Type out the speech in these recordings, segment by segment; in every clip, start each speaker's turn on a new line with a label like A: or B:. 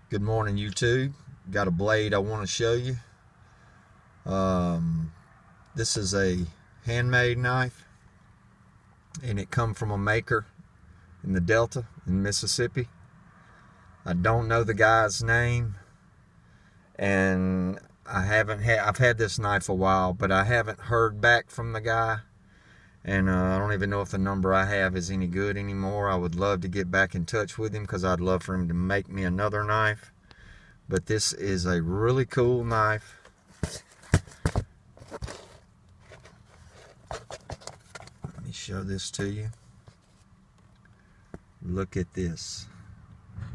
A: Good morning, YouTube. Got a blade I want to show you. This is a handmade knife, and it come from a maker in the Delta in Mississippi. I don't know the guy's name, and I've had this knife a while, but I haven't heard back from the guy, and I don't even know if the number I have is any good anymore. I would love to get back in touch with him because I'd love for him to make me another knife. But this is a really cool knife. Let me show this to you. Look at this.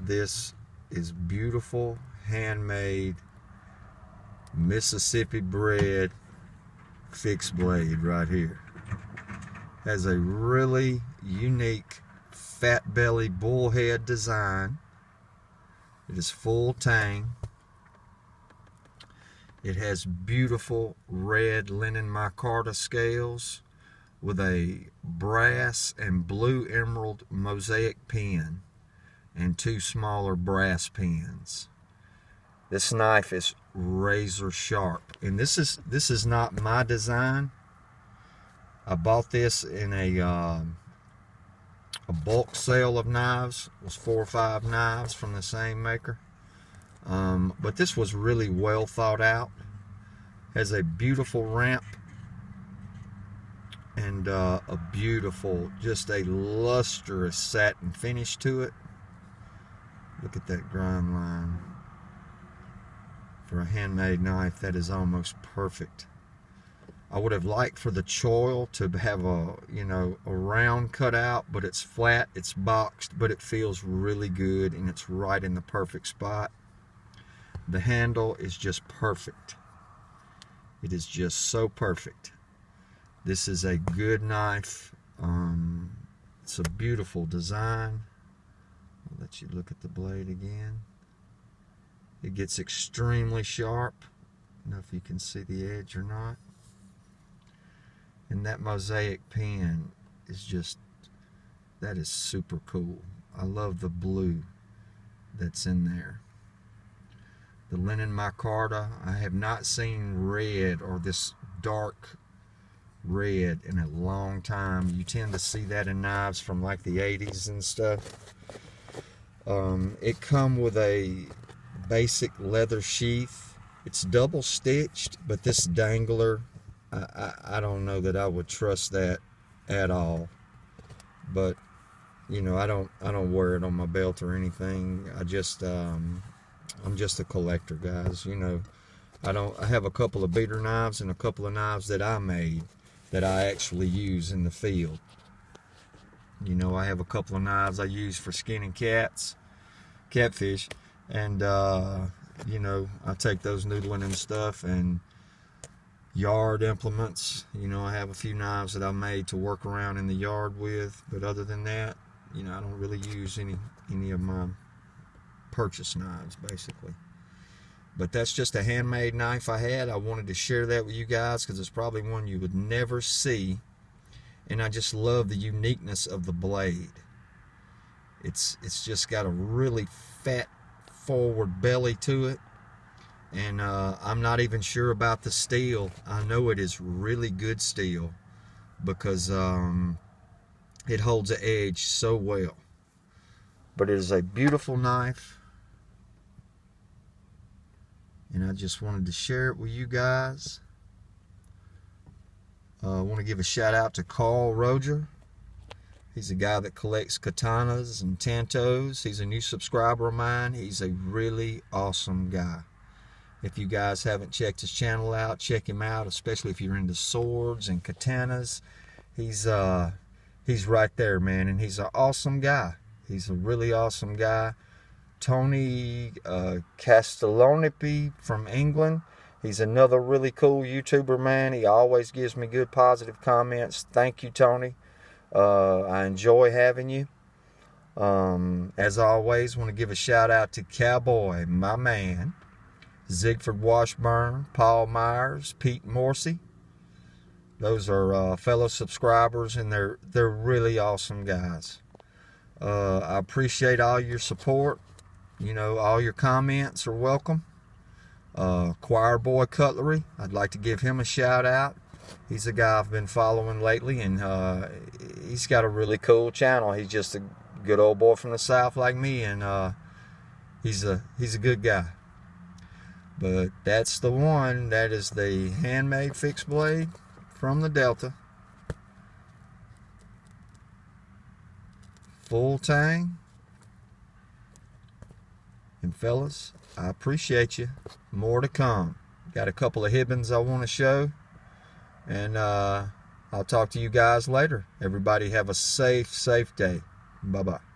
A: This is beautiful, handmade, Mississippi bred fixed blade right here. Has a really unique fat belly bullhead design. It is full tang. It has beautiful red linen micarta scales with a brass and blue emerald mosaic pin and two smaller brass pins. This knife is razor sharp, and this is not my design. I bought this in a bulk sale of knives. It was 4 or 5 knives from the same maker. But this was really well thought out. Has a beautiful ramp and a beautiful, just a lustrous satin finish to it. Look at that grind line. For a handmade knife, that is almost perfect. I would have liked for the choil to have a round cutout, but it's flat, it's boxed, but it feels really good, and it's right in the perfect spot. The handle is just perfect. It is just so perfect. This is a good knife. It's a beautiful design. I'll let you look at the blade again. It gets extremely sharp. I don't know if you can see the edge or not. And that mosaic pen is just, that is super cool. I love the blue that's in there. The linen micarta, I have not seen red or this dark red in a long time. You tend to see that in knives from like the 80s and stuff. It come with a basic leather sheath. It's double stitched, but this dangler, I don't know that I would trust that at all. But I don't wear it on my belt or anything. I'm just a collector, guys. I have a couple of beater knives and a couple of knives that I made that I actually use in the field. I have a couple of knives I use for skinning catfish, and I take those noodling and stuff, and yard implements. I have a few knives that I made to work around in the yard with, but other than that, I don't really use any of my purchase knives, basically. But that's just a handmade knife I had. I wanted to share that with you guys because it's probably one you would never see, and I just love the uniqueness of the blade. It's just got a really fat forward belly to it. And I'm not even sure about the steel. I know it is really good steel because it holds the edge so well. But it is a beautiful knife, and I just wanted to share it with you guys. I want to give a shout out to Carl Roger. He's a guy that collects katanas and tantos. He's a new subscriber of mine. He's a really awesome guy. If you guys haven't checked his channel out, check him out, especially if you're into swords and katanas. He's right there, man, and he's an awesome guy. He's a really awesome guy. Tony Castellonipi from England. He's another really cool YouTuber, man. He always gives me good positive comments. Thank you, Tony. I enjoy having you. As always, want to give a shout out to Cowboy, my man. Zigford Washburn, Paul Myers, Pete Morsey. Those are fellow subscribers, and they're really awesome guys. I appreciate all your support. You know, all your comments are welcome. Choir Boy Cutlery, I'd like to give him a shout out. He's a guy I've been following lately, and he's got a really cool channel. He's just a good old boy from the South like me, and he's a good guy. But that's the one. That is the handmade fixed blade from the Delta. Full tang. And fellas, I appreciate you. More to come. Got a couple of Hibbins I want to show. And I'll talk to you guys later. Everybody have a safe day. Bye-bye.